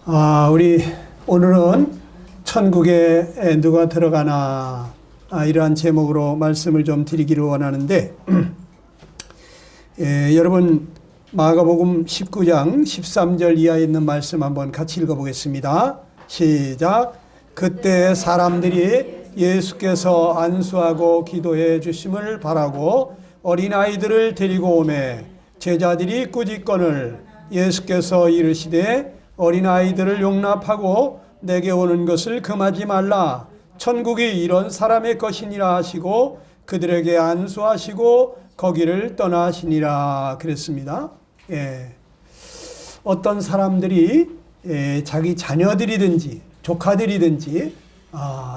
우리 오늘은 천국에 누가 들어가나 이러한 제목으로 말씀을 좀 드리기를 원하는데 여러분 마가복음 19장 13절 이하에 있는 말씀 한번 같이 읽어보겠습니다. 시작. 그때 사람들이 예수께서 안수하고 기도해 주심을 바라고 어린아이들을 데리고 오매 제자들이 꾸짖거늘 예수께서 이르시되 어린아이들을 용납하고 내게 오는 것을 금하지 말라. 천국이 이런 사람의 것이니라 하시고 그들에게 안수하시고 거기를 떠나시니라 그랬습니다. 어떤 사람들이 자기 자녀들이든지 조카들이든지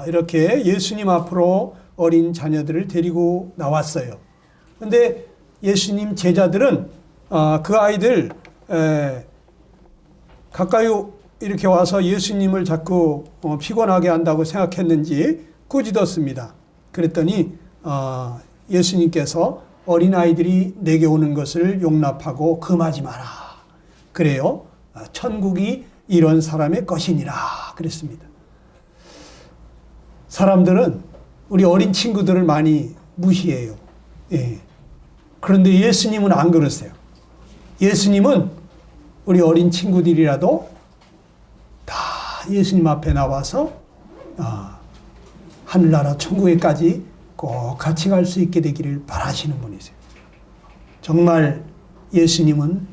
이렇게 예수님 앞으로 어린 자녀들을 데리고 나왔어요. 그런데 예수님 제자들은 그 아이들 가까이 이렇게 와서 예수님을 자꾸 피곤하게 한다고 생각했는지 꾸짖었습니다. 그랬더니 예수님께서 어린아이들이 내게 오는 것을 용납하고 금하지 마라. 그래요. 천국이 이런 사람의 것이니라 그랬습니다. 사람들은 우리 어린 친구들을 많이 무시해요. 그런데 예수님은 안 그러세요. 예수님은 우리 어린 친구들이라도 다 예수님 앞에 나와서 하늘나라 천국에까지 꼭 같이 갈 수 있게 되기를 바라시는 분이세요. 정말 예수님은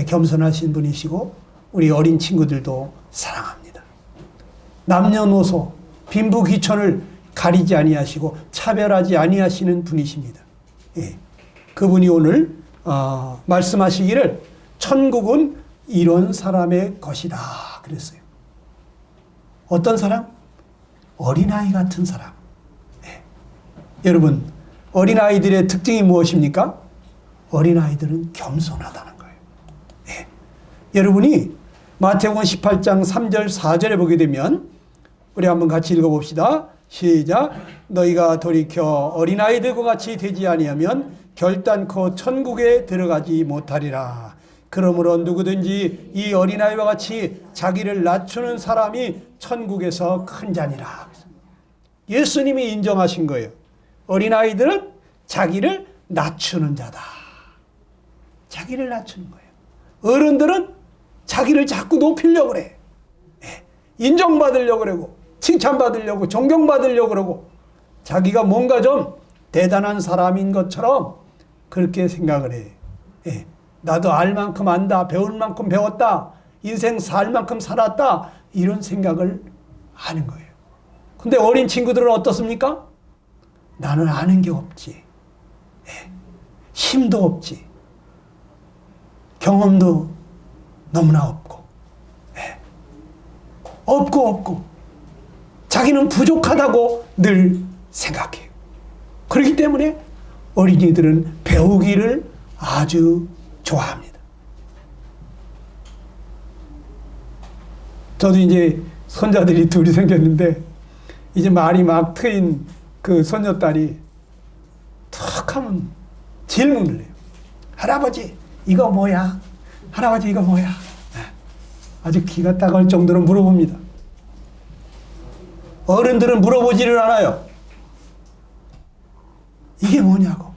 겸손하신 분이시고 우리 어린 친구들도 사랑합니다. 남녀노소 빈부귀천을 가리지 아니하시고 차별하지 아니하시는 분이십니다. 그분이 오늘 말씀하시기를 천국은 이런 사람의 것이다 그랬어요. 어떤 사람? 어린아이 같은 사람. 여러분, 어린아이들의 특징이 무엇입니까? 어린아이들은 겸손하다는 거예요. 여러분이 마태복음 18장 3절 4절에 보게 되면 우리 한번 같이 읽어봅시다. 시작. 너희가 돌이켜 어린아이들과 같이 되지 아니하면 결단코 천국에 들어가지 못하리라. 그러므로 누구든지 이 어린아이와 같이 자기를 낮추는 사람이 천국에서 큰 자니라. 예수님이 인정하신 거예요. 어린아이들은 자기를 낮추는 자다. 자기를 낮추는 거예요. 어른들은 자기를 자꾸 높이려고 그래. 인정받으려고 그러고 칭찬받으려고 존경받으려고 그러고 자기가 뭔가 좀 대단한 사람인 것처럼 그렇게 생각을 해. 나도 알 만큼 안다, 배울 만큼 배웠다, 인생 살 만큼 살았다 이런 생각을 하는 거예요. 근데 어린 친구들은 어떻습니까? 나는 아는 게 없지. 힘도 없지. 경험도 너무나 없고. 없고. 자기는 부족하다고 늘 생각해요. 그렇기 때문에 어린이들은 배우기를 아주 좋아합니다. 저도 이제 손자들이 둘이 생겼는데 이제 말이 막 트인 그 손녀딸이 툭 하면 질문을 해요. 할아버지 이거 뭐야? 할아버지 이거 뭐야? 아주 기가 따가울 정도로 물어봅니다. 어른들은 물어보지를 않아요. 이게 뭐냐고,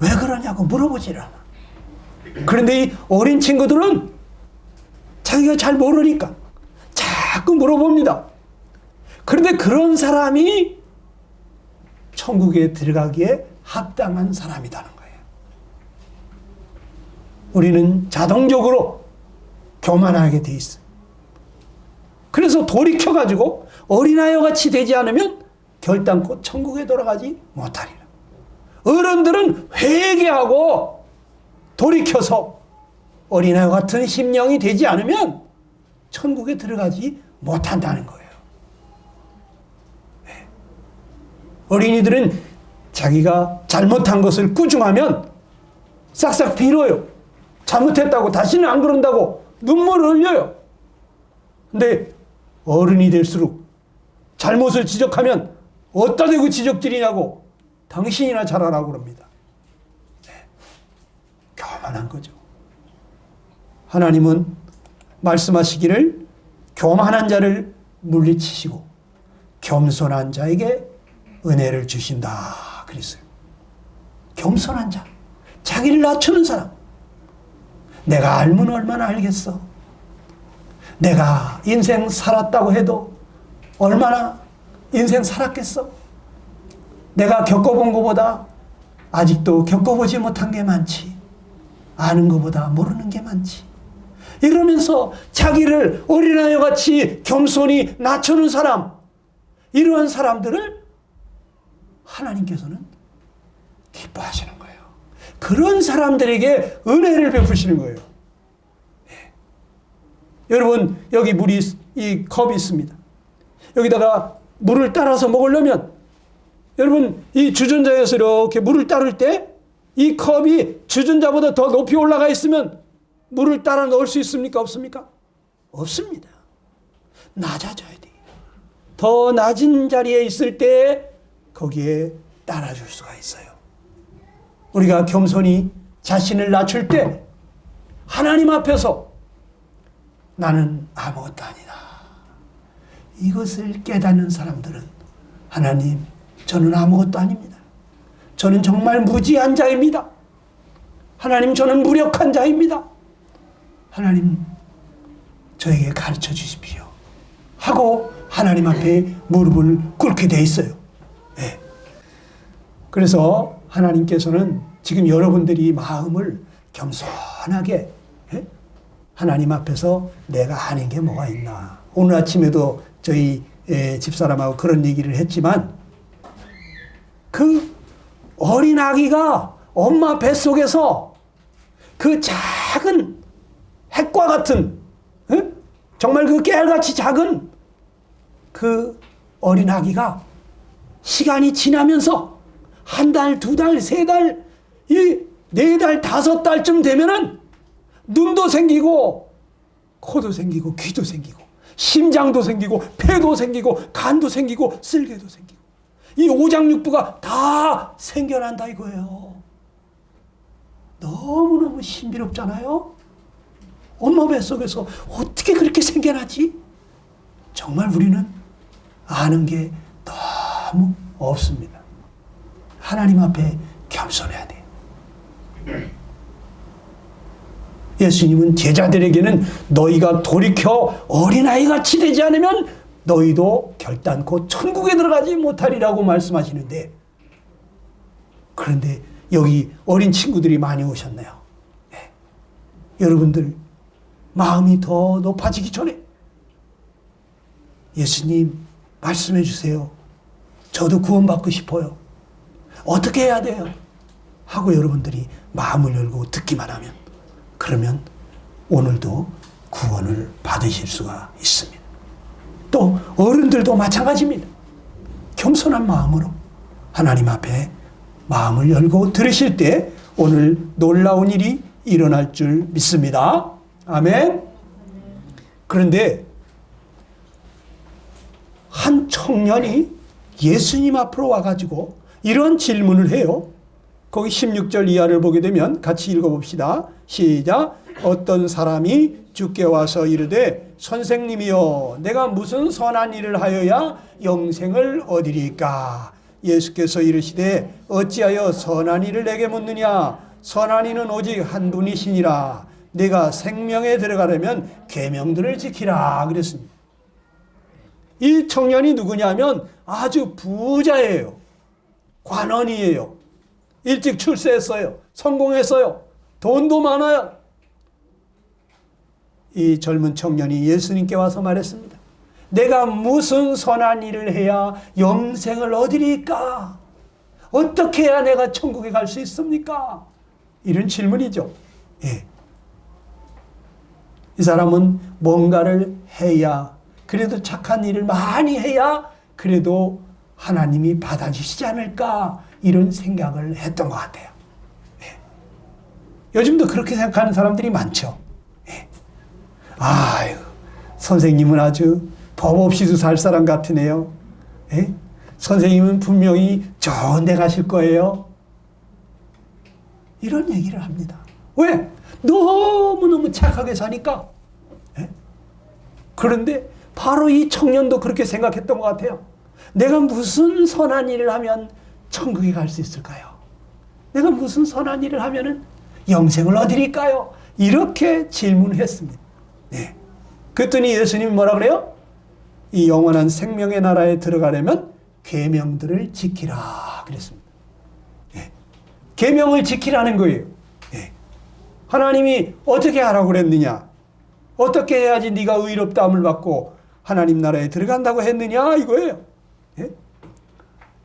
왜 그러냐고 물어보지를 않아. 그런데 이 어린 친구들은 자기가 잘 모르니까 자꾸 물어봅니다. 그런데 그런 사람이 천국에 들어가기에 합당한 사람이라는 거예요. 우리는 자동적으로 교만하게 돼 있어요. 그래서 돌이켜가지고 어린아이와 같이 되지 않으면 결단코 천국에 돌아가지 못하리라. 어른들은 회개하고 돌이켜서 어린아이 같은 심령이 되지 않으면 천국에 들어가지 못한다는 거예요. 어린이들은 자기가 잘못한 것을 꾸중하면 싹싹 빌어요. 잘못했다고 다시는 안 그런다고 눈물을 흘려요. 근데 어른이 될수록 잘못을 지적하면 어디다 대고 지적질이냐고 당신이나 잘하라고 그럽니다. 교만한 거죠. 하나님은 말씀하시기를 교만한 자를 물리치시고 겸손한 자에게 은혜를 주신다 그랬어요. 겸손한 자, 자기를 낮추는 사람. 내가 알면 얼마나 알겠어. 내가 인생 살았다고 해도 얼마나 인생 살았겠어. 내가 겪어본 것보다 아직도 겪어보지 못한 게 많지. 아는 것보다 모르는 게 많지. 이러면서 자기를 어린아이 같이 겸손히 낮추는 사람, 이러한 사람들을 하나님께서는 기뻐하시는 거예요. 그런 사람들에게 은혜를 베푸시는 거예요. 네. 여러분, 여기 물이, 이 컵이 있습니다. 여기다가 물을 따라서 먹으려면 여러분, 이 주전자에서 이렇게 물을 따를 때 이 컵이 주전자보다 더 높이 올라가 있으면 물을 따라 넣을 수 있습니까? 없습니까? 없습니다. 낮아져야 돼요. 더 낮은 자리에 있을 때 거기에 따라줄 수가 있어요. 우리가 겸손히 자신을 낮출 때 하나님 앞에서 나는 아무것도 아니다. 이것을 깨닫는 사람들은 하나님, 저는 아무것도 아닙니다. 저는 정말 무지한 자입니다. 하나님, 저는 무력한 자입니다. 하나님, 저에게 가르쳐 주십시오. 하고 하나님 앞에 무릎을 꿇게 돼 있어요. 네. 그래서 하나님께서는 지금 여러분들이 마음을 겸손하게 하나님 앞에서 내가 하는 게 뭐가 있나. 오늘 아침에도 저희 집사람하고 그런 얘기를 했지만 그 어린 아기가 엄마 뱃속에서 그 작은 핵과 같은 정말 그 깨알같이 작은 그 어린 아기가 시간이 지나면서 한 달, 두 달, 세 달, 네 달, 다섯 달쯤 되면은 눈도 생기고 코도 생기고 귀도 생기고 심장도 생기고 폐도 생기고 간도 생기고 쓸개도 생기고 이 오장육부가 다 생겨난다 이거예요. 너무너무 신비롭잖아요. 엄마 뱃속에서 어떻게 그렇게 생겨나지? 정말 우리는 아는 게 너무 없습니다. 하나님 앞에 겸손해야 돼요. 예수님은 제자들에게는 너희가 돌이켜 어린아이같이 되지 않으면 너희도 결단코 천국에 들어가지 못하리라고 말씀하시는데, 그런데 여기 어린 친구들이 많이 오셨네요. 네. 여러분들 마음이 더 높아지기 전에 예수님 말씀해 주세요. 저도 구원받고 싶어요. 어떻게 해야 돼요? 하고 여러분들이 마음을 열고 듣기만 하면, 그러면 오늘도 구원을 받으실 수가 있습니다. 또 어른들도 마찬가지입니다. 겸손한 마음으로 하나님 앞에 마음을 열고 들으실 때 오늘 놀라운 일이 일어날 줄 믿습니다. 아멘. 그런데 한 청년이 예수님 앞으로 와가지고 이런 질문을 해요. 거기 16절 이하를 보게 되면 같이 읽어봅시다. 시작. 어떤 사람이 주께 와서 이르되 선생님이여 내가 무슨 선한 일을 하여야 영생을 얻으리까? 예수께서 이르시되 어찌하여 선한 일을 내게 묻느냐? 선한 이는 오직 한 분이시니라. 내가 생명에 들어가려면 계명들을 지키라 그랬습니다. 이 청년이 누구냐면 아주 부자예요. 관원이에요. 일찍 출세했어요. 성공했어요. 돈도 많아요. 이 젊은 청년이 예수님께 와서 말했습니다. 내가 무슨 선한 일을 해야 영생을 얻으리까? 어떻게 해야 내가 천국에 갈 수 있습니까? 이런 질문이죠. 예. 이 사람은 뭔가를 해야, 그래도 착한 일을 많이 해야 그래도 하나님이 받아주시지 않을까, 이런 생각을 했던 것 같아요. 예. 요즘도 그렇게 생각하는 사람들이 많죠. 예. 아유, 선생님은 아주 법 없이도 살 사람 같으네요. 예? 선생님은 분명히 좋은 데 가실 거예요. 이런 얘기를 합니다. 왜? 너무너무 착하게 사니까. 예? 그런데 바로 이 청년도 그렇게 생각했던 것 같아요. 내가 무슨 선한 일을 하면 천국에 갈 수 있을까요? 내가 무슨 선한 일을 하면 영생을 얻으릴까요? 이렇게 질문했습니다. 네. 그랬더니 예수님이 뭐라 그래요? 이 영원한 생명의 나라에 들어가려면 계명들을 지키라 그랬습니다. 네. 계명을 지키라는 거예요. 네. 하나님이 어떻게 하라고 그랬느냐? 어떻게 해야지 네가 의롭다함을 받고 하나님 나라에 들어간다고 했느냐 이거예요. 네?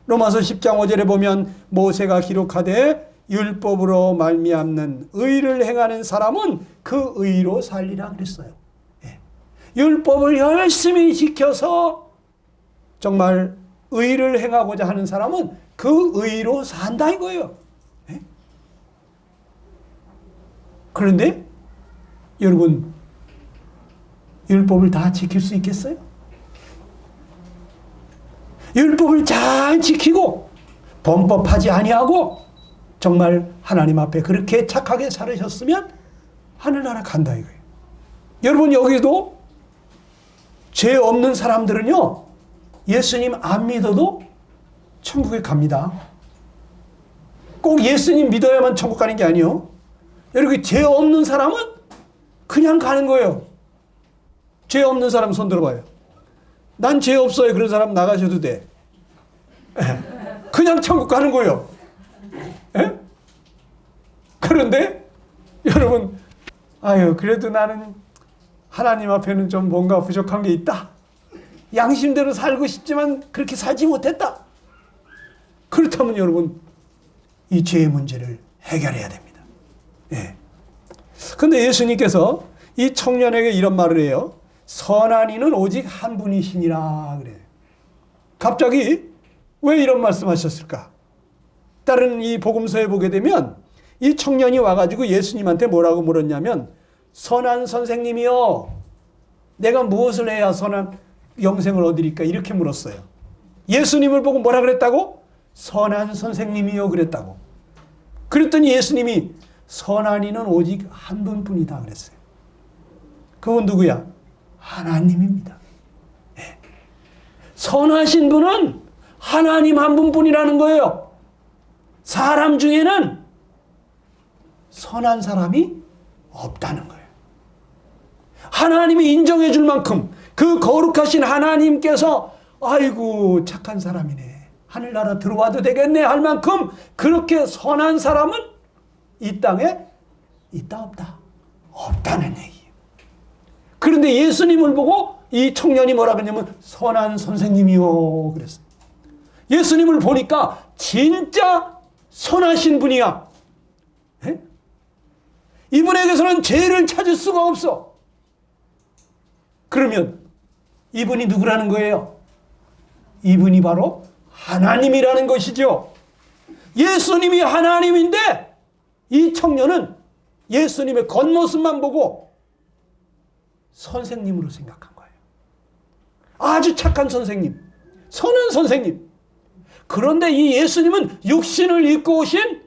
로마서 10장 5절에 보면 모세가 기록하되 율법으로 말미암는 의를 행하는 사람은 그 의로 살리라 그랬어요. 네. 율법을 열심히 지켜서 정말 의를 행하고자 하는 사람은 그 의로 산다 이거예요. 네? 그런데 여러분 율법을 다 지킬 수 있겠어요? 율법을 잘 지키고 범법하지 아니하고 정말 하나님 앞에 그렇게 착하게 살으셨으면 하늘나라 간다 이거예요. 여러분 여기도 죄 없는 사람들은요 예수님 안 믿어도 천국에 갑니다. 꼭 예수님 믿어야만 천국 가는 게 아니에요. 여러분 죄 없는 사람은 그냥 가는 거예요. 죄 없는 사람 손 들어봐요. 난 죄 없어요. 그런 사람 나가셔도 돼. 그냥 천국 가는 거예요. 에? 그런데 여러분 아유 그래도 나는 하나님 앞에는 좀 뭔가 부족한 게 있다. 양심대로 살고 싶지만 그렇게 살지 못했다. 그렇다면 여러분 이 죄의 문제를 해결해야 됩니다. 예. 근데 예수님께서 이 청년에게 이런 말을 해요. 선한 이는 오직 한 분이시니라 그래요. 갑자기 왜 이런 말씀하셨을까? 다른 이 복음서에 보게 되면 이 청년이 와가지고 예수님한테 뭐라고 물었냐면 선한 선생님이요 내가 무엇을 해야 선한 영생을 얻으리까 이렇게 물었어요. 예수님을 보고 뭐라 그랬다고? 선한 선생님이요 그랬다고. 그랬더니 예수님이 선한 이는 오직 한 분뿐이다 그랬어요. 그건 누구야? 하나님입니다. 네. 선하신 분은 하나님 한 분뿐이라는 거예요. 사람 중에는 선한 사람이 없다는 거예요. 하나님이 인정해 줄 만큼 그 거룩하신 하나님께서 아이고 착한 사람이네. 하늘나라 들어와도 되겠네 할 만큼 그렇게 선한 사람은 이 땅에 있다 없다? 없다는 얘기예요. 그런데 예수님을 보고 이 청년이 뭐라 그러냐면 선한 선생님이요 그랬어요. 예수님을 보니까 진짜 선하신 분이야. 에? 이분에게서는 죄를 찾을 수가 없어. 그러면 이분이 누구라는 거예요? 이분이 바로 하나님이라는 것이죠. 예수님이 하나님인데 이 청년은 예수님의 겉모습만 보고 선생님으로 생각한 거예요. 아주 착한 선생님, 선한 선생님. 그런데 이 예수님은 육신을 입고 오신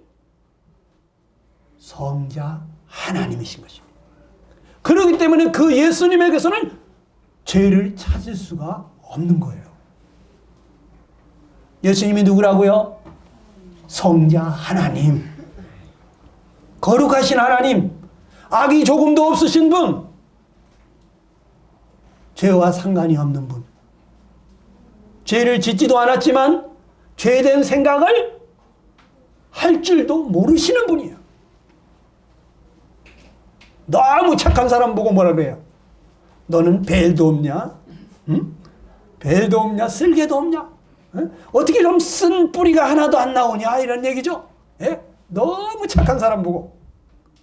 성자 하나님이신 것입니다. 그렇기 때문에 그 예수님에게서는 죄를 찾을 수가 없는 거예요. 예수님이 누구라고요? 성자 하나님. 거룩하신 하나님. 악이 조금도 없으신 분. 죄와 상관이 없는 분. 죄를 짓지도 않았지만 죄된 생각을 할 줄도 모르시는 분이에요. 너무 착한 사람 보고 뭐라 그래요? 너는 벨도 없냐? 응? 벨도 없냐? 쓸개도 없냐? 응? 어떻게 좀 쓴 뿌리가 하나도 안 나오냐? 이런 얘기죠. 예? 너무 착한 사람 보고.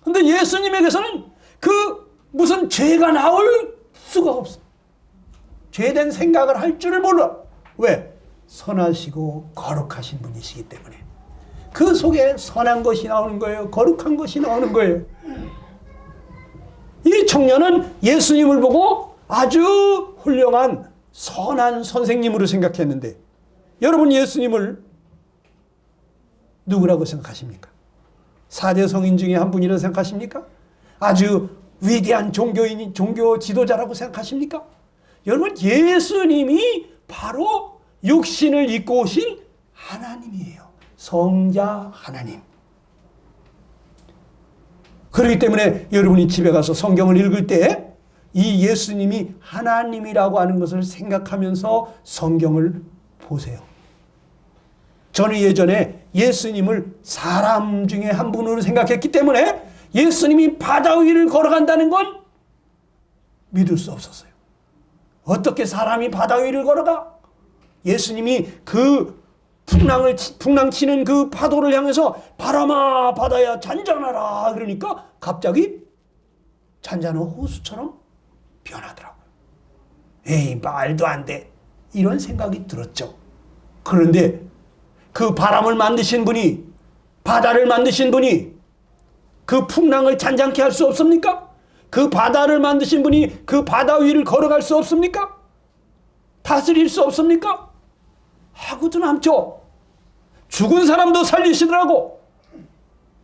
근데 예수님에게서는 그 무슨 죄가 나올 수가 없어. 죄된 생각을 할 줄을 몰라. 왜? 선하시고 거룩하신 분이시기 때문에. 그 속에 선한 것이 나오는 거예요. 거룩한 것이 나오는 거예요. 이 청년은 예수님을 보고 아주 훌륭한 선한 선생님으로 생각했는데 여러분 예수님을 누구라고 생각하십니까? 4대 성인 중에 한 분이라고 생각하십니까? 아주 위대한 종교인, 종교 지도자라고 생각하십니까? 여러분, 예수님이 바로 육신을 입고 오신 하나님이에요. 성자 하나님. 그렇기 때문에 여러분이 집에 가서 성경을 읽을 때 이 예수님이 하나님이라고 하는 것을 생각하면서 성경을 보세요. 저는 예전에 예수님을 사람 중에 한 분으로 생각했기 때문에 예수님이 바다 위를 걸어간다는 건 믿을 수 없었어요. 어떻게 사람이 바다 위를 걸어가? 예수님이 그 풍랑치는 그 파도를 향해서 바람아 바다야 잔잔하라 그러니까 갑자기 잔잔한 호수처럼 변하더라고요. 에이, 말도 안 돼. 이런 생각이 들었죠. 그런데 그 바람을 만드신 분이, 바다를 만드신 분이 그 풍랑을 잔잔케 할 수 없습니까? 그 바다를 만드신 분이 그 바다 위를 걸어갈 수 없습니까? 다스릴 수 없습니까? 하고도 남죠. 죽은 사람도 살리시더라고.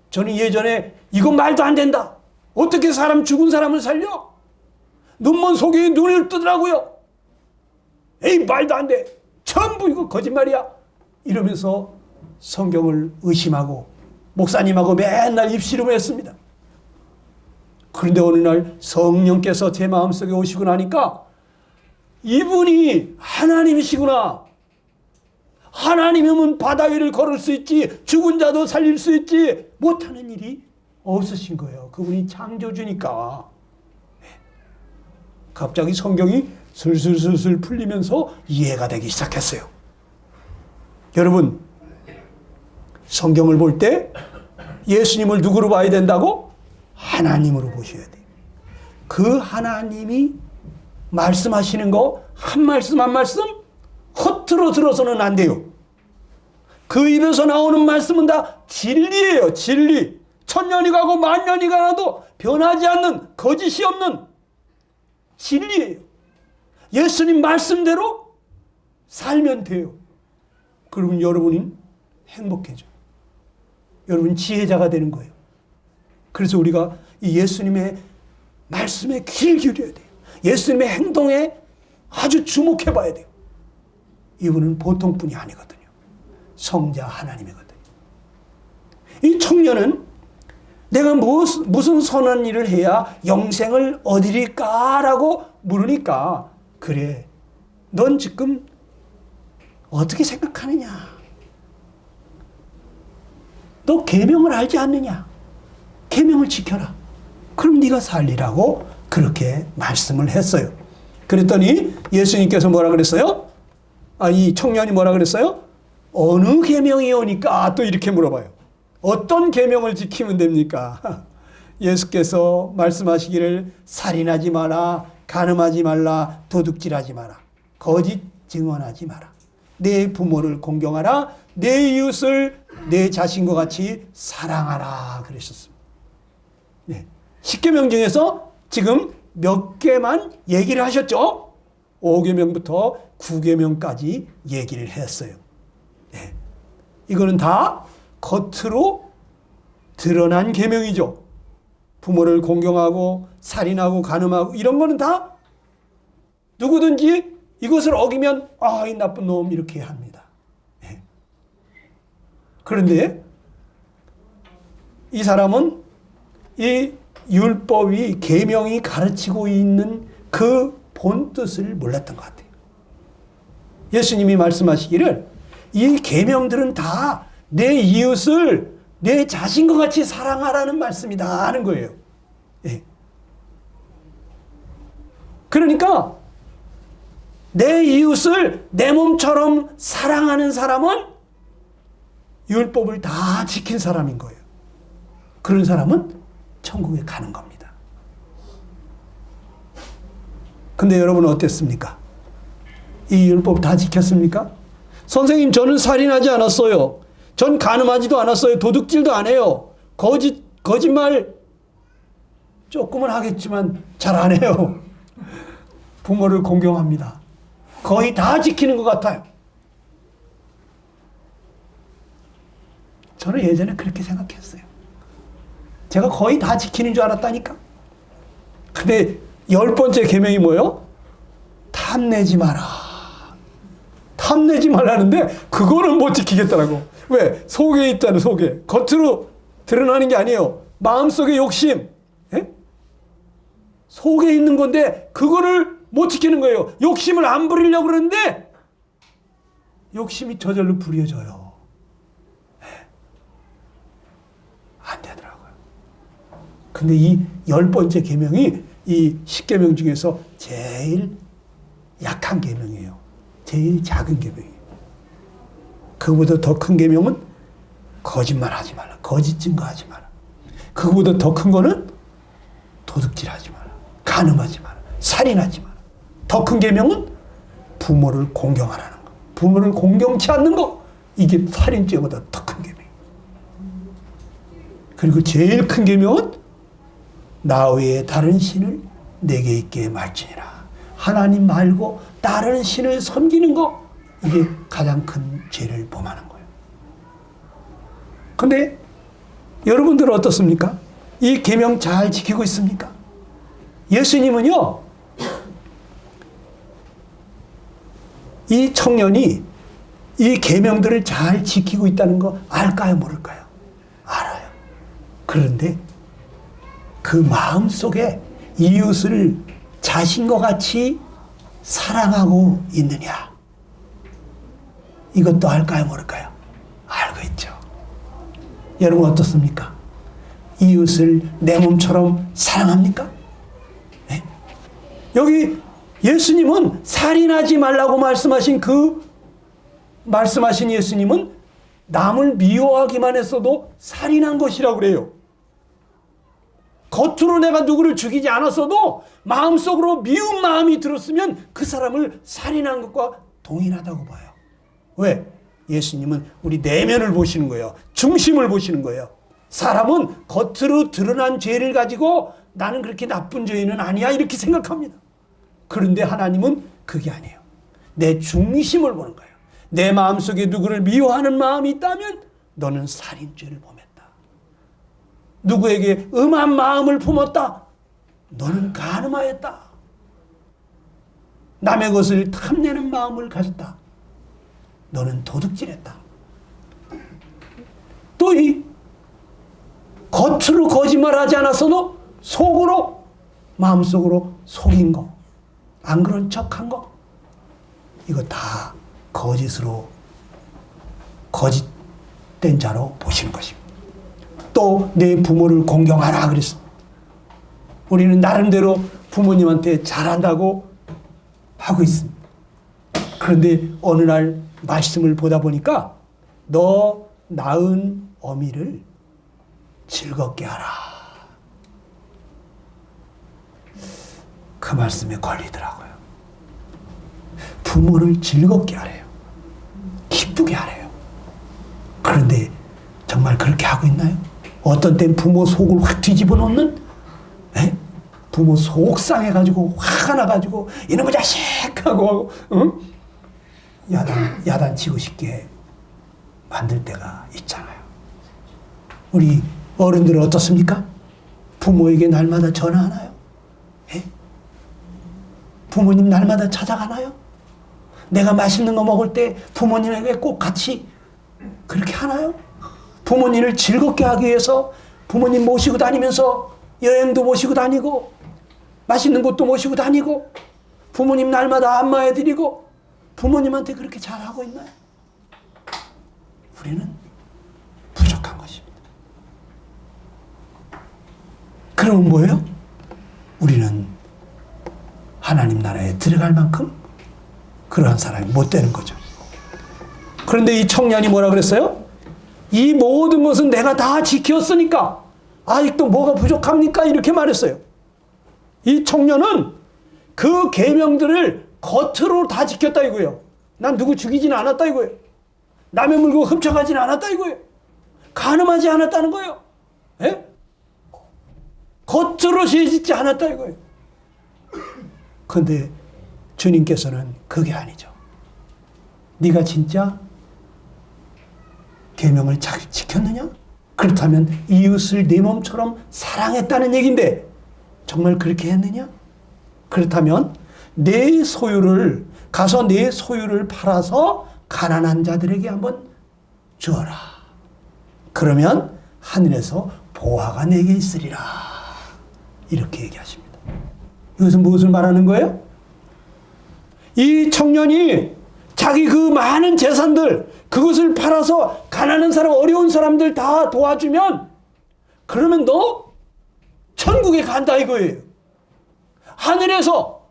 저는 예전에 이거 말도 안 된다. 어떻게 죽은 사람을 살려? 눈먼 속에 눈을 뜨더라고요. 에이, 말도 안 돼. 전부 이거 거짓말이야. 이러면서 성경을 의심하고 목사님하고 맨날 입씨름을 했습니다. 그런데 어느 날 성령께서 제 마음속에 오시고 나니까 이분이 하나님이시구나. 하나님이면 바다 위를 걸을 수 있지, 죽은 자도 살릴 수 있지, 못하는 일이 없으신 거예요. 그분이 창조주니까. 갑자기 성경이 슬슬슬슬 풀리면서 이해가 되기 시작했어요. 여러분, 성경을 볼 때 예수님을 누구로 봐야 된다고? 하나님으로 보셔야 돼요. 그 하나님이 말씀하시는 거 한 말씀 한 말씀 허투루 들어서는 안 돼요. 그 입에서 나오는 말씀은 다 진리예요. 진리. 천년이 가고 만년이 가도 변하지 않는, 거짓이 없는 진리예요. 예수님 말씀대로 살면 돼요. 그러면 여러분이 행복해져요. 여러분 지혜자가 되는 거예요. 그래서 우리가 이 예수님의 말씀에 귀를 기울여야 돼요. 예수님의 행동에 아주 주목해 봐야 돼요. 이분은 보통 분이 아니거든요. 성자 하나님이거든요. 이 청년은 내가 무슨 선한 일을 해야 영생을 얻으리까라고 물으니까, 그래, 넌 지금 어떻게 생각하느냐? 너 계명을 알지 않느냐? 계명을 지켜라. 그럼 네가 살리라고 그렇게 말씀을 했어요. 그랬더니 예수님께서 뭐라 그랬어요? 이 청년이 뭐라 그랬어요? 어느 계명이오니까? 또 이렇게 물어봐요. 어떤 계명을 지키면 됩니까? 예수께서 말씀하시기를 살인하지 마라, 간음하지 말라, 도둑질하지 마라, 거짓 증언하지 마라, 내 부모를 공경하라, 내 이웃을 내 자신과 같이 사랑하라 그러셨습니다. 네. 10계명 중에서 지금 몇 개만 얘기를 하셨죠? 5계명부터 9계명까지 얘기를 했어요. 네. 이거는 다 겉으로 드러난 계명이죠. 부모를 공경하고 살인하고 간음하고 이런 거는 다 누구든지 이것을 어기면 이 나쁜 놈 이렇게 합니다. 네. 그런데 이 사람은 이 율법이, 계명이 가르치고 있는 그 본뜻을 몰랐던 것 같아요. 예수님이 말씀하시기를 이 계명들은 다 내 이웃을 내 자신과 같이 사랑하라는 말씀이다 하는 거예요. 예. 그러니까 내 이웃을 내 몸처럼 사랑하는 사람은 율법을 다 지킨 사람인 거예요. 그런 사람은 천국에 가는 겁니다. 근데 여러분은 어땠습니까? 이 율법 다 지켰습니까? 선생님, 저는 살인하지 않았어요. 전 간음하지도 않았어요. 도둑질도 안 해요. 거짓말 조금은 하겠지만 잘 안 해요. 부모를 공경합니다. 거의 다 지키는 것 같아요. 저는 예전에 그렇게 생각했어요. 제가 거의 다 지키는 줄 알았다니까. 근데 10번째 계명이 뭐예요? 다 탐내지 마라. 탐내지 말라는데 그거는 못 지키겠더라고. 왜? 속에 있다는, 속에. 겉으로 드러나는 게 아니에요. 마음속의 욕심. 예? 속에 있는 건데 그거를 못 지키는 거예요. 욕심을 안 부리려고 그러는데 욕심이 저절로 부려져요. 예. 안 되더라고요. 근데 이 10번째 계명이 이 10계명 중에서 제일 약한 계명이에요. 제일 작은 계명이에요. 그보다 더 큰 계명은 거짓말하지 말라. 거짓 증거하지 마라. 그보다 더 큰 거는 도둑질하지 마라. 간음하지 마라. 살인하지 마라. 더 큰 계명은 부모를 공경하라는 거. 부모를 공경치 않는 거. 이게 살인죄보다 더 큰 계명이에요. 그리고 제일 큰 계명은 나 외에 다른 신을 내게 있게 말지니라. 하나님 말고 다른 신을 섬기는 거, 이게 가장 큰 죄를 범하는 거예요. 근데 여러분들은 어떻습니까? 이 계명 잘 지키고 있습니까? 예수님은요, 이 청년이 이 계명들을 잘 지키고 있다는 거 알까요, 모를까요? 알아요. 그런데 그 마음 속에 이웃을 자신과 같이 사랑하고 있느냐? 이것도 알까요, 모를까요? 알고 있죠. 여러분 어떻습니까? 이웃을 내 몸처럼 사랑합니까? 네? 여기 예수님은 살인하지 말라고 말씀하신 예수님은 남을 미워하기만 했어도 살인한 것이라고 그래요. 겉으로 내가 누구를 죽이지 않았어도 마음속으로 미운 마음이 들었으면 그 사람을 살인한 것과 동일하다고 봐요. 왜? 예수님은 우리 내면을 보시는 거예요. 중심을 보시는 거예요. 사람은 겉으로 드러난 죄를 가지고 나는 그렇게 나쁜 죄인은 아니야 이렇게 생각합니다. 그런데 하나님은 그게 아니에요. 내 중심을 보는 거예요. 내 마음속에 누구를 미워하는 마음이 있다면 너는 살인죄를 범했다. 누구에게 음한 마음을 품었다. 너는 간음하였다. 남의 것을 탐내는 마음을 가졌다. 너는 도둑질했다. 또 이 겉으로 거짓말하지 않았어도 속으로, 마음속으로 속인 거, 안 그런 척한 거, 이거 다 거짓으로, 거짓된 자로 보시는 것입니다. 또 내 부모를 공경하라 그랬습니다. 우리는 나름대로 부모님한테 잘한다고 하고 있습니다. 그런데 어느 날 말씀을 보다 보니까 너 낳은 어미를 즐겁게 하라. 그 말씀에 걸리더라고요. 부모를 즐겁게 하래요. 기쁘게 하래요. 그런데 정말 그렇게 하고 있나요? 어떤 땐 부모 속을 확 뒤집어 놓는, 부모 속 상해가지고 화가 나가지고 이놈의 자식 하고 야단치고 싶게 만들 때가 있잖아요. 우리 어른들은 어떻습니까? 부모에게 날마다 전화하나요? 부모님 날마다 찾아가나요? 내가 맛있는 거 먹을 때 부모님에게 꼭 같이 그렇게 하나요? 부모님을 즐겁게 하기 위해서 부모님 모시고 다니면서 여행도 모시고 다니고 맛있는 곳도 모시고 다니고 부모님 날마다 안마해드리고 부모님한테 그렇게 잘하고 있나요? 우리는 부족한 것입니다. 그러면 뭐예요? 우리는 하나님 나라에 들어갈 만큼 그러한 사람이 못 되는 거죠. 그런데 이 청년이 뭐라 그랬어요? 이 모든 것은 내가 다 지켰으니까 아직도 뭐가 부족합니까? 이렇게 말했어요. 이 청년은 그 계명들을 겉으로 다 지켰다 이거예요. 난 누구 죽이지는 않았다 이거예요. 남의 물건 훔쳐가지는 않았다 이거예요. 간음하지 않았다는 거예요. 예? 겉으로 죄짓지 않았다 이거예요. 그런데 주님께서는 그게 아니죠. 네가 진짜 계명을 잘 지켰느냐? 그렇다면 이웃을 네 몸처럼 사랑했다는 얘기인데 정말 그렇게 했느냐? 그렇다면 내 소유를 가서 내 소유를 팔아서 가난한 자들에게 한번 주어라. 그러면 하늘에서 보화가 내게 있으리라. 이렇게 얘기하십니다. 이것은 무엇을 말하는 거예요? 이 청년이 자기 그 많은 재산들 그것을 팔아서 가난한 사람, 어려운 사람들 다 도와주면 그러면 너 천국에 간다 이거예요. 하늘에서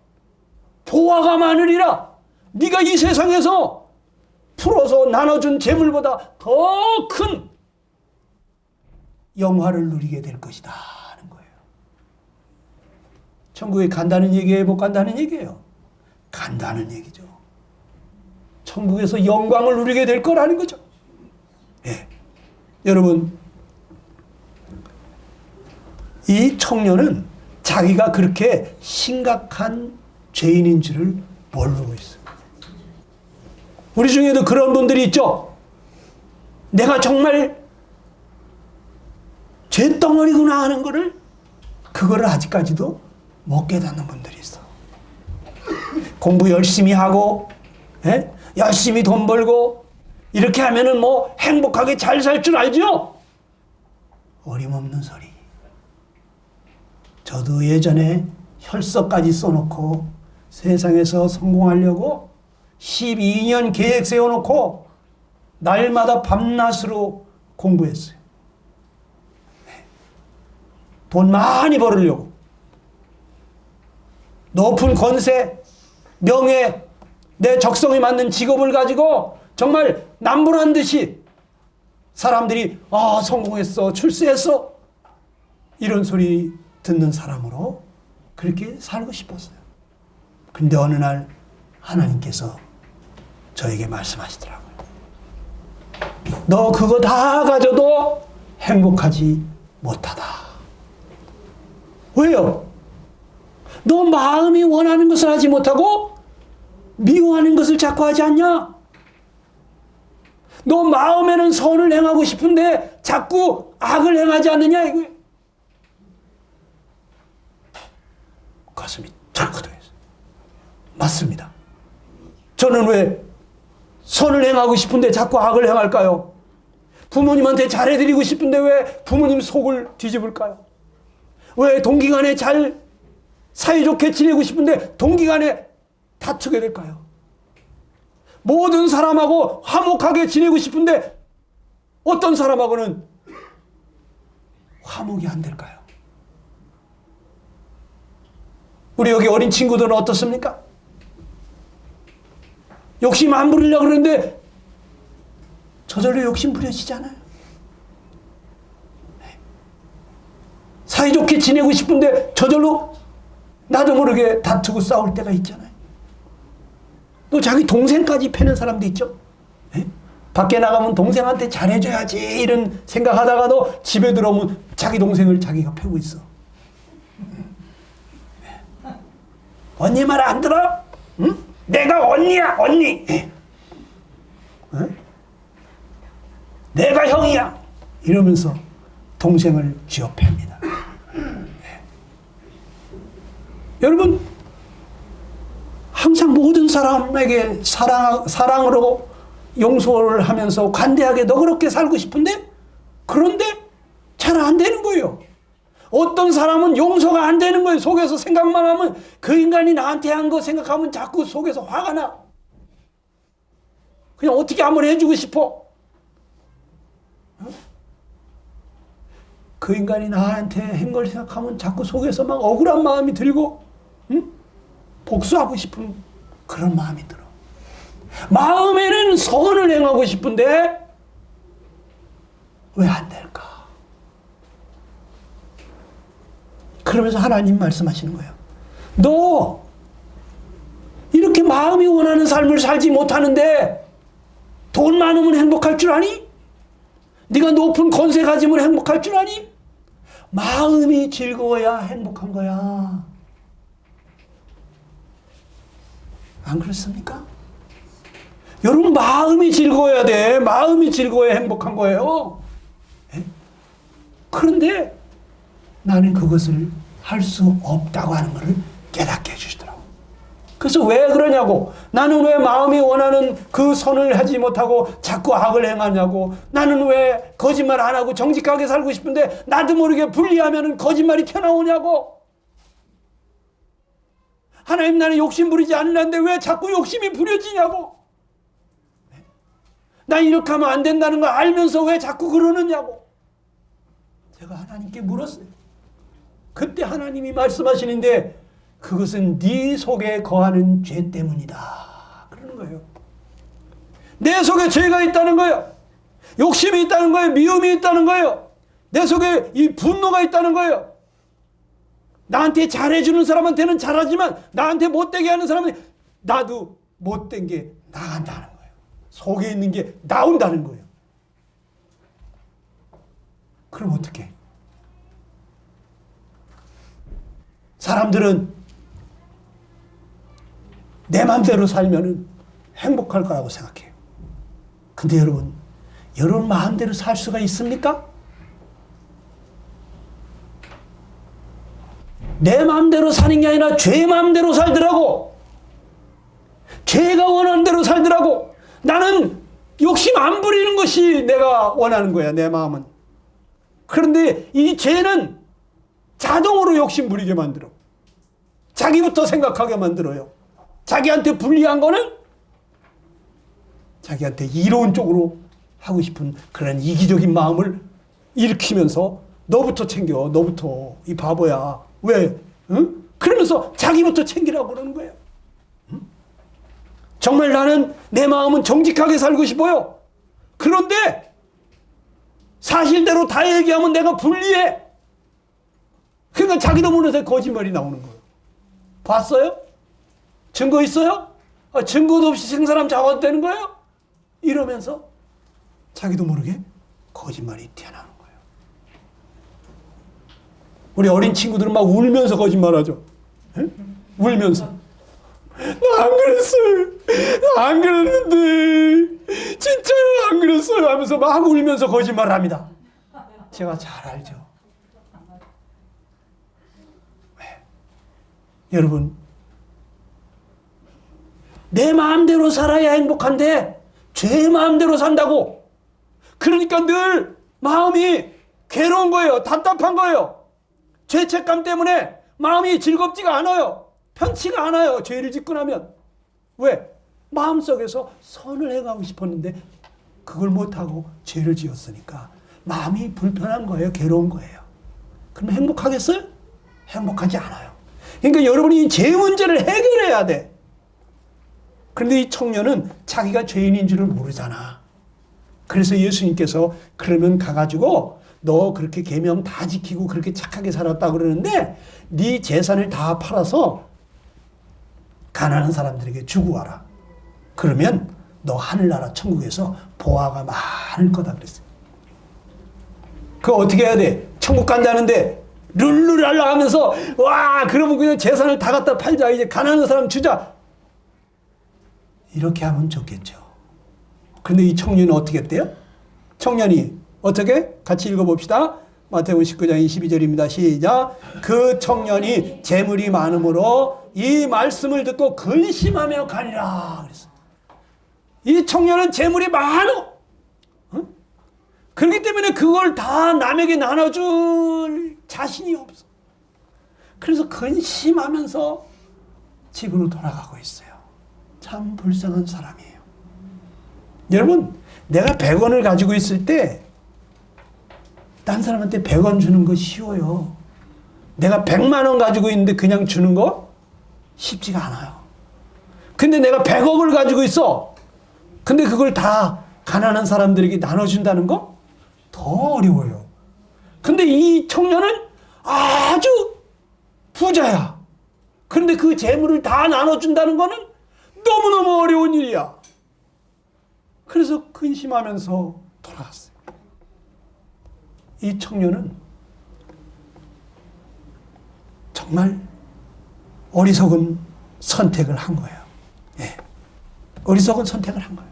보화가 많으리라. 네가 이 세상에서 풀어서 나눠준 재물보다 더 큰 영화를 누리게 될 것이다 하는 거예요. 천국에 간다는 얘기예요? 못 간다는 얘기예요? 간다는 얘기죠. 천국에서 영광을 누리게 될 거라는 거죠. 예. 여러분, 이 청년은 자기가 그렇게 심각한 죄인인 줄을 모르고 있어요. 우리 중에도 그런 분들이 있죠. 내가 정말 죄덩어리구나 하는 거를 그거를 아직까지도 못 깨닫는 분들이 있어. 공부 열심히 하고 열심히 돈 벌고 이렇게 하면은 뭐 행복하게 잘 살 줄 알죠? 어림없는 소리. 저도 예전에 혈서까지 써놓고 세상에서 성공하려고 12년 계획 세워놓고 날마다 밤낮으로 공부했어요. 돈 많이 벌으려고. 높은 권세, 명예, 내 적성에 맞는 직업을 가지고 정말 남불한 듯이 사람들이 성공했어, 출세했어 이런 소리 듣는 사람으로 그렇게 살고 싶었어요. 근데 어느 날 하나님께서 저에게 말씀하시더라고요. 너 그거 다 가져도 행복하지 못하다. 왜요? 너 마음이 원하는 것을 하지 못하고 미워하는 것을 자꾸 하지 않냐? 너 마음에는 선을 행하고 싶은데 자꾸 악을 행하지 않느냐 이거예요. 가슴이 철컥해서 맞습니다. 저는 왜 선을 행하고 싶은데 자꾸 악을 행할까요? 부모님한테 잘해드리고 싶은데 왜 부모님 속을 뒤집을까요? 왜 동기간에 잘 사이좋게 지내고 싶은데 동기간에 다투게 될까요? 모든 사람하고 화목하게 지내고 싶은데 어떤 사람하고는 화목이 안 될까요? 우리 여기 어린 친구들은 어떻습니까? 욕심 안 부리려고 그러는데 저절로 욕심 부려지잖아요. 사이좋게 지내고 싶은데 저절로 나도 모르게 다투고 싸울 때가 있잖아요. 또 자기 동생까지 패는 사람도 있죠. 에? 밖에 나가면 동생한테 잘해줘야지 이런 생각하다가도 집에 들어오면 자기 동생을 자기가 패고 있어. 언니 말 안 들어? 응? 내가 언니야 언니. 내가 형이야 이러면서 동생을 쥐어팹니다. 여러분 항상 모든 사람에게 사랑으로 용서를 하면서 관대하게 너그럽게 살고 싶은데 그런데 잘 안 되는 거예요. 어떤 사람은 용서가 안 되는 거예요. 속에서 생각만 하면 그 인간이 나한테 한 거 생각하면 자꾸 속에서 화가 나. 그냥 어떻게 한번 해주고 싶어. 그 인간이 나한테 한 걸 생각하면 자꾸 속에서 막 억울한 마음이 들고 복수하고 싶은 그런 마음이 들어. 마음에는 선을 행하고 싶은데 왜 안 될까? 그러면서 하나님 말씀하시는 거예요. 너 이렇게 마음이 원하는 삶을 살지 못하는데 돈 많으면 행복할 줄 아니? 네가 높은 권세 가지면 행복할 줄 아니? 마음이 즐거워야 행복한 거야. 안 그렇습니까? 여러분 마음이 즐거워야 돼. 마음이 즐거워야 행복한 거예요. 에? 그런데 나는 그것을 할 수 없다고 하는 것을 깨닫게 해주시더라고. 그래서 왜 그러냐고. 나는 왜 마음이 원하는 그 선을 하지 못하고 자꾸 악을 행하냐고. 나는 왜 거짓말 안 하고 정직하게 살고 싶은데 나도 모르게 분리하면 거짓말이 튀어나오냐고. 하나님, 나는 욕심 부리지 않는데 왜 자꾸 욕심이 부려지냐고. 나 이렇게 하면 안 된다는 걸 알면서 왜 자꾸 그러느냐고. 제가 하나님께 물었어요. 그때 하나님이 말씀하시는데 그것은 네 속에 거하는 죄 때문이다 그러는 거예요. 내 속에 죄가 있다는 거예요. 욕심이 있다는 거예요. 미움이 있다는 거예요. 내 속에 이 분노가 있다는 거예요. 나한테 잘해주는 사람한테는 잘하지만 나한테 못되게 하는 사람은 나도 못된 게 나간다는 거예요. 속에 있는 게 나온다는 거예요. 그럼 어떡해? 사람들은 내 마음대로 살면 행복할 거라고 생각해요. 근데 여러분 마음대로 살 수가 있습니까? 내 마음대로 사는 게 아니라 죄 마음대로 살더라고. 죄가 원하는 대로 살더라고. 나는 욕심 안 부리는 것이 내가 원하는 거야, 내 마음은. 그런데 이 죄는 자동으로 욕심 부리게 만들어. 자기부터 생각하게 만들어요. 자기한테 불리한 거는 자기한테 이로운 쪽으로 하고 싶은 그런 이기적인 마음을 일으키면서 너부터 챙겨, 너부터 이 바보야. 왜? 응? 그러면서 자기부터 챙기라고 그러는 거예요. 응? 정말 나는 내 마음은 정직하게 살고 싶어요. 그런데 사실대로 다 얘기하면 내가 불리해. 그러니까 자기도 모르는 거짓말이 나오는 거예요. 봤어요? 증거 있어요? 증거도 없이 생사람 잡아도 되는 거예요? 이러면서 자기도 모르게 거짓말이 튀어나오는 거예요. 우리 어린 친구들은 막 울면서 거짓말하죠. 에? 울면서. 나 안 그랬어요. 나 안 그랬는데. 진짜로 안 그랬어요. 하면서 막 울면서 거짓말을 합니다. 제가 잘 알죠. 왜? 여러분, 내 마음대로 살아야 행복한데 죄 마음대로 산다고. 그러니까 늘 마음이 괴로운 거예요. 답답한 거예요. 죄책감 때문에 마음이 즐겁지가 않아요. 편치가 않아요. 죄를 짓고 나면. 왜? 마음속에서 선을 행하고 싶었는데 그걸 못하고 죄를 지었으니까 마음이 불편한 거예요. 괴로운 거예요. 그럼 행복하겠어요? 행복하지 않아요. 그러니까 여러분이 죄 문제를 해결해야 돼. 그런데 이 청년은 자기가 죄인인 줄을 모르잖아. 그래서 예수님께서 그러면 가가지고 너 그렇게 계명 다 지키고 그렇게 착하게 살았다고 그러는데 네 재산을 다 팔아서 가난한 사람들에게 주고 와라. 그러면 너 하늘나라 천국에서 보화가 많을 거다 그랬어요. 그거 어떻게 해야 돼? 천국 간다는데 룰루랄라 하면서 와 그러면 그냥 재산을 다 갖다 팔자. 이제 가난한 사람 주자. 이렇게 하면 좋겠죠. 그런데 이 청년은 어떻게 했대요? 청년이 어떻게? 같이 읽어봅시다. 마태복음 19장 22절입니다. 시작. 그 청년이 재물이 많으므로 이 말씀을 듣고 근심하며 가니라. 그랬어. 이 청년은 재물이 많어. 어? 그렇기 때문에 그걸 다 남에게 나눠줄 자신이 없어. 그래서 근심하면서 집으로 돌아가고 있어요. 참 불쌍한 사람이에요. 여러분, 내가 100원을 가지고 있을 때 딴 사람한테 100원 주는 거 쉬워요. 내가 100만 원 가지고 있는데 그냥 주는 거 쉽지가 않아요. 근데 내가 100억을 가지고 있어. 근데 그걸 다 가난한 사람들에게 나눠준다는 거 더 어려워요. 근데 이 청년은 아주 부자야. 그런데 그 재물을 다 나눠준다는 거는 너무너무 어려운 일이야. 그래서 근심하면서 돌아갔어요. 이 청년은 정말 어리석은 선택을 한 거예요. 예. 어리석은 선택을 한 거예요.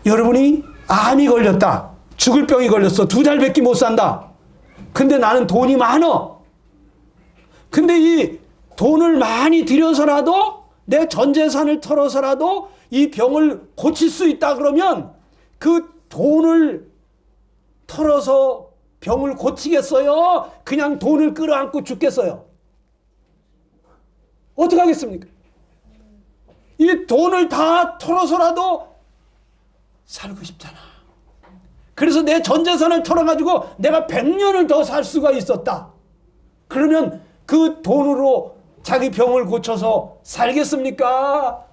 여러분이 암이 걸렸다. 죽을 병이 걸렸어. 2달밖에 못 산다. 근데 나는 돈이 많어. 근데 이 돈을 많이 들여서라도 내 전 재산을 털어서라도 이 병을 고칠 수 있다 그러면 그 돈을 털어서 병을 고치겠어요? 그냥 돈을 끌어안고 죽겠어요? 어떻게 하겠습니까? 이 돈을 다 털어서라도 살고 싶잖아. 그래서 내 전 재산을 털어가지고 내가 100년을 더 살 수가 있었다. 그러면 그 돈으로 자기 병을 고쳐서 살겠습니까?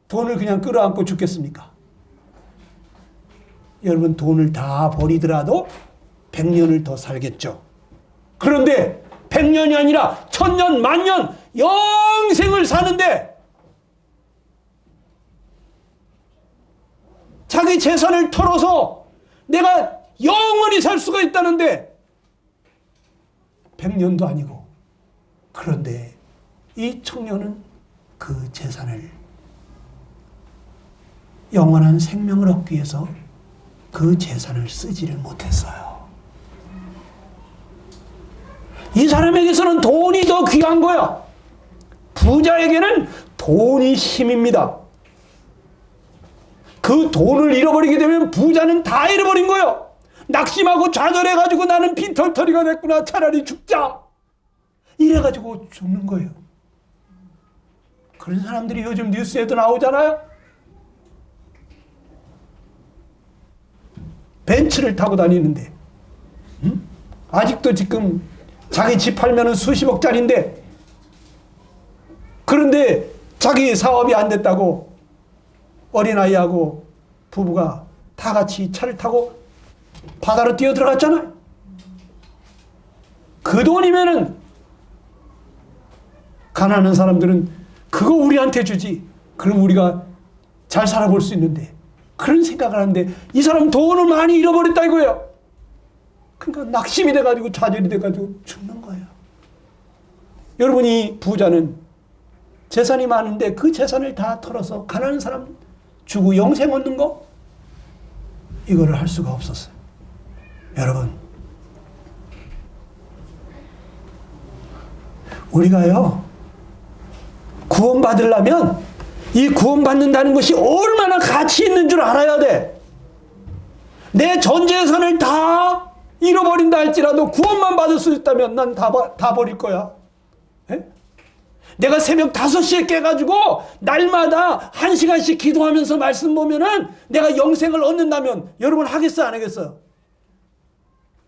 돈을 그냥 끌어안고 죽겠습니까? 여러분, 돈을 다 버리더라도 100년을 더 살겠죠. 그런데 100년이 아니라 1000년, 만년, 영생을 사는데 자기 재산을 털어서 내가 영원히 살 수가 있다는데 100년도 아니고, 그런데 이 청년은 그 재산을 영원한 생명을 얻기 위해서 그 재산을 쓰지를 못했어요. 이 사람에게서는 돈이 더 귀한 거야. 부자에게는 돈이 힘입니다. 그 돈을 잃어버리게 되면 부자는 다 잃어버린 거예요. 낙심하고 좌절해가지고 나는 빈털터리가 됐구나, 차라리 죽자, 이래가지고 죽는 거예요. 그런 사람들이 요즘 뉴스에도 나오잖아요. 벤츠를 타고 다니는데, 아직도 지금 자기 집 팔면은 수십억짜리인데, 그런데 자기 사업이 안 됐다고 어린아이하고 부부가 다 같이 차를 타고 바다로 뛰어 들어갔잖아요. 그 돈이면은 가난한 사람들은 그거 우리한테 주지, 그럼 우리가 잘 살아볼 수 있는데, 그런 생각을 하는데 이 사람은 돈을 많이 잃어버렸다 이거예요. 그러니까 낙심이 돼가지고 좌절이 돼가지고 죽는 거예요. 여러분, 이 부자는 재산이 많은데 그 재산을 다 털어서 가난한 사람 주고 영생 얻는 거, 이거를 할 수가 없었어요. 여러분, 우리가요 구원받으려면 이 구원받는다는 것이 얼마나 가치 있는 줄 알아야 돼. 내 전 재산을 다 잃어버린다 할지라도 구원만 받을 수 있다면 난 다 버릴 거야. 에? 내가 새벽 5시에 깨가지고 날마다 1시간씩 기도하면서 말씀 보면은 내가 영생을 얻는다면 여러분 하겠어, 안 하겠어요?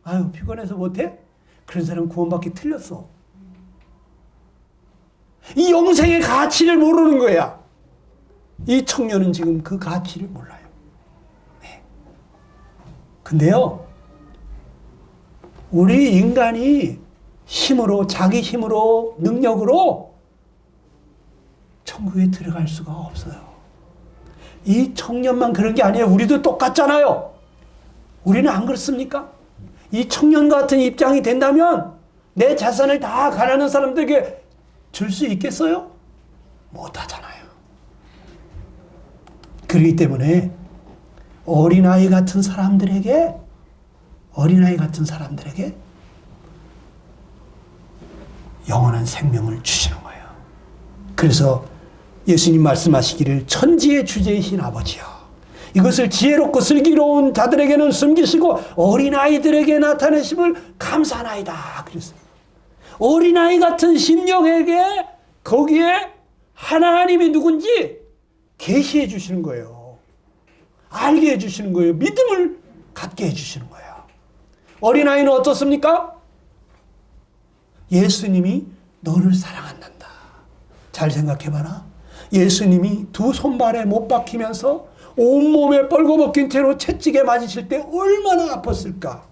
아유, 피곤해서 못해? 그런 사람 구원받기 틀렸어. 이 영생의 가치를 모르는 거야. 이 청년은 지금 그 가치를 몰라요. 네. 근데요, 우리 인간이 힘으로, 자기 힘으로, 능력으로 천국에 들어갈 수가 없어요. 이 청년만 그런 게 아니에요. 우리도 똑같잖아요. 우리는 안 그렇습니까? 이 청년 같은 입장이 된다면 내 자산을 다 가난한 사람들에게 줄 수 있겠어요? 못하잖아요. 그렇기 때문에 어린아이 같은 사람들에게 영원한 생명을 주시는 거예요. 그래서 예수님 말씀하시기를 천지의 주제이신 아버지여, 이것을 지혜롭고 슬기로운 자들에게는 숨기시고 어린아이들에게 나타내심을 감사하나이다 그랬어요. 어린아이 같은 심령에게 거기에 하나님이 누군지 계시해 주시는 거예요. 알게 해 주시는 거예요. 믿음을 갖게 해 주시는 거예요. 어린아이는 어떻습니까? 예수님이 너를 사랑한단다. 잘 생각해봐라. 예수님이 두 손발에 못 박히면서 온몸에 뻘거벗긴 채로 채찍에 맞으실 때 얼마나 아팠을까?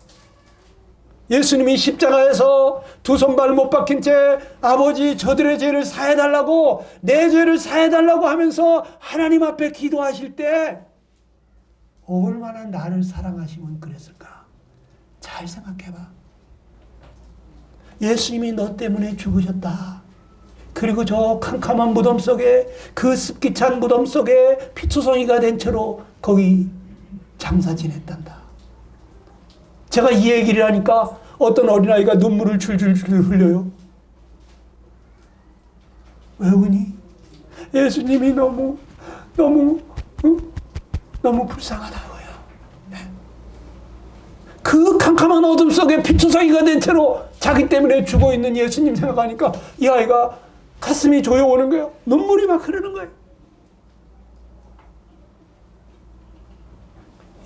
예수님이 십자가에서 두 손발 못 박힌 채 아버지 저들의 죄를 사해달라고, 내 죄를 사해달라고 하면서 하나님 앞에 기도하실 때 얼마나 나를 사랑하시면 그랬을까? 잘 생각해봐. 예수님이 너 때문에 죽으셨다. 그리고 저 캄캄한 무덤 속에, 그 습기 찬 무덤 속에 피투성이가 된 채로 거기 장사 지냈단다. 제가 이 얘기를 하니까 어떤 어린아이가 눈물을 줄줄 흘려요. 왜 우니? 예수님이 너무 불쌍하다고요. 그 캄캄한 어둠 속에 피투성이가 된 채로 자기 때문에 죽어 있는 예수님 생각하니까 이 아이가 가슴이 조여오는 거예요. 눈물이 막 흐르는 거예요.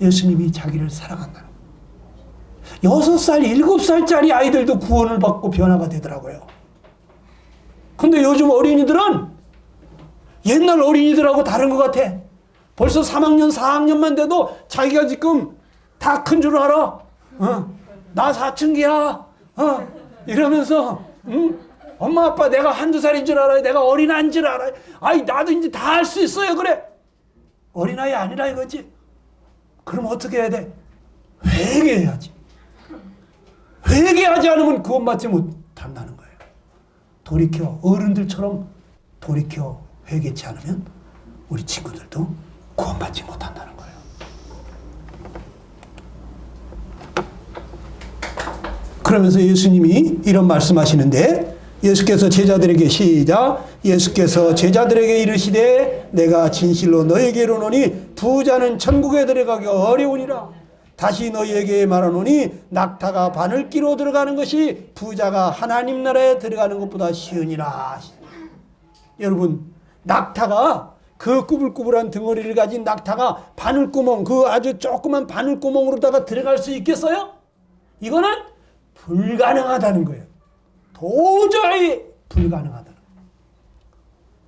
예수님이 자기를 사랑한다는 거예요. 6살, 7살짜리 아이들도 구원을 받고 변화가 되더라고요. 근데 요즘 어린이들은 옛날 어린이들하고 다른 것 같아. 벌써 3학년, 4학년만 돼도 자기가 지금 다 큰 줄 알아. 나 사춘기야. 이러면서 엄마 아빠 내가 한두 살인 줄 알아요. 내가 어린아이인 줄 알아요. 아이 나도 이제 다 할 수 있어요. 그래. 어린아이 아니라 이거지. 그럼 어떻게 해야 돼? 회개해야지. 회개하지 않으면 구원받지 못한다는 거예요. 돌이켜 어른들처럼 돌이켜 회개치 않으면 우리 친구들도 구원받지 못한다는 거예요. 그러면서 예수님이 이런 말씀하시는데 예수께서 제자들에게 시작 예수께서 제자들에게 이르시되 내가 진실로 너희에게 이르노니 부자는 천국에 들어가기 어려우니라. 다시 너희에게 말하노니 낙타가 바늘기로 들어가는 것이 부자가 하나님 나라에 들어가는 것보다 쉬우니라. 여러분 낙타가 그 꾸불꾸불한 덩어리를 가진 낙타가 바늘구멍 그 아주 조그만 바늘구멍으로다가 들어갈 수 있겠어요? 이거는 불가능하다는 거예요. 도저히 불가능하다는 거예요.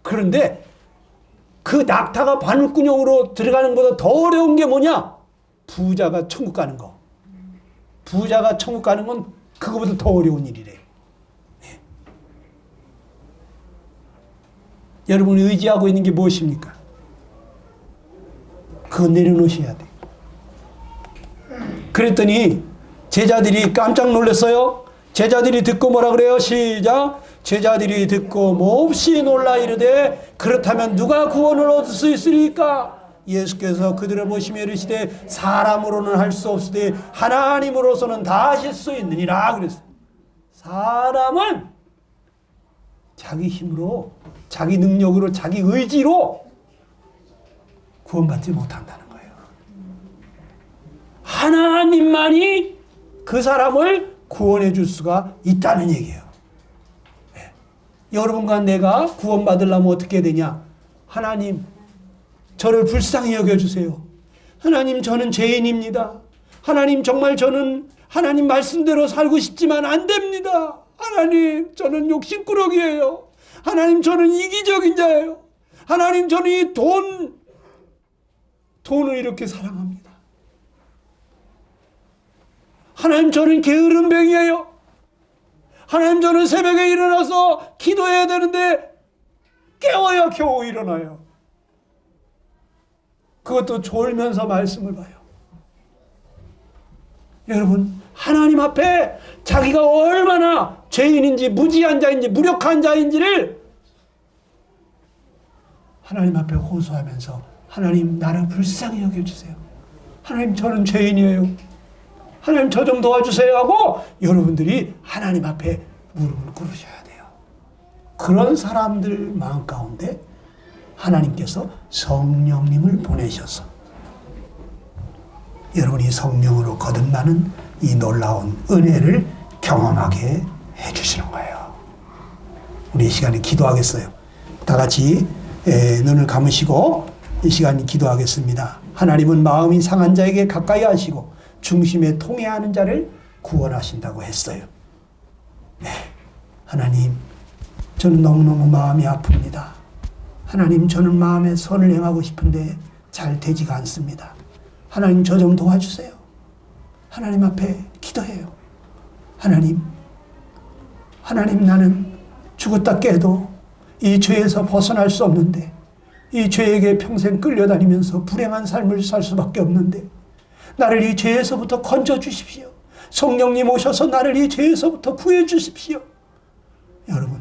그런데 그 낙타가 바늘구멍으로 들어가는 것보다 더 어려운 게 뭐냐? 부자가 천국 가는 거. 부자가 천국 가는 건 그거보다 더 어려운 일이래요. 네. 여러분이 의지하고 있는 게 무엇입니까? 그거 내려놓으셔야 돼요. 그랬더니 제자들이 깜짝 놀랐어요. 제자들이 듣고 뭐라 그래요? 시작. 제자들이 듣고 몹시 놀라 이르되 그렇다면 누가 구원을 얻을 수 있으리까? 예수께서 그들을 보시며 이르시되 사람으로는 할 수 없으되 하나님으로서는 다 하실 수 있느니라 그랬어요. 사람은 자기 힘으로 자기 능력으로 자기 의지로 구원받지 못한다는 거예요. 하나님만이 그 사람을 구원해 줄 수가 있다는 얘기예요. 네. 여러분과 내가 구원받으려면 어떻게 되냐? 하나님 저를 불쌍히 여겨주세요. 하나님 저는 죄인입니다. 하나님 정말 저는 하나님 말씀대로 살고 싶지만 안 됩니다. 하나님 저는 욕심꾸러기예요. 하나님 저는 이기적인 자예요. 하나님 저는 이 돈을 이렇게 사랑합니다. 하나님 저는 게으른 병이에요. 하나님 저는 새벽에 일어나서 기도해야 되는데 깨워야 겨우 일어나요. 그것도 졸면서 말씀을 봐요. 여러분 하나님 앞에 자기가 얼마나 죄인인지 무지한 자인지 무력한 자인지를 하나님 앞에 호소하면서 하나님 나를 불쌍히 여겨주세요. 하나님 저는 죄인이에요. 하나님 저 좀 도와주세요 하고 여러분들이 하나님 앞에 무릎을 꿇으셔야 돼요. 그런 사람들 마음 가운데 하나님께서 성령님을 보내셔서 여러분이 성령으로 거듭나는 이 놀라운 은혜를 경험하게 해주시는 거예요. 우리 이 시간에 기도하겠어요. 다 같이 눈을 감으시고 이 시간에 기도하겠습니다. 하나님은 마음이 상한 자에게 가까이 하시고 중심에 통해하는 자를 구원하신다고 했어요. 네, 하나님 저는 너무너무 마음이 아픕니다. 하나님 저는 마음에 선을 행하고 싶은데 잘 되지가 않습니다. 하나님 저 좀 도와주세요. 하나님 앞에 기도해요. 하나님 나는 죽었다 깨도 이 죄에서 벗어날 수 없는데 이 죄에게 평생 끌려다니면서 불행한 삶을 살 수밖에 없는데 나를 이 죄에서부터 건져주십시오. 성령님 오셔서 나를 이 죄에서부터 구해주십시오. 여러분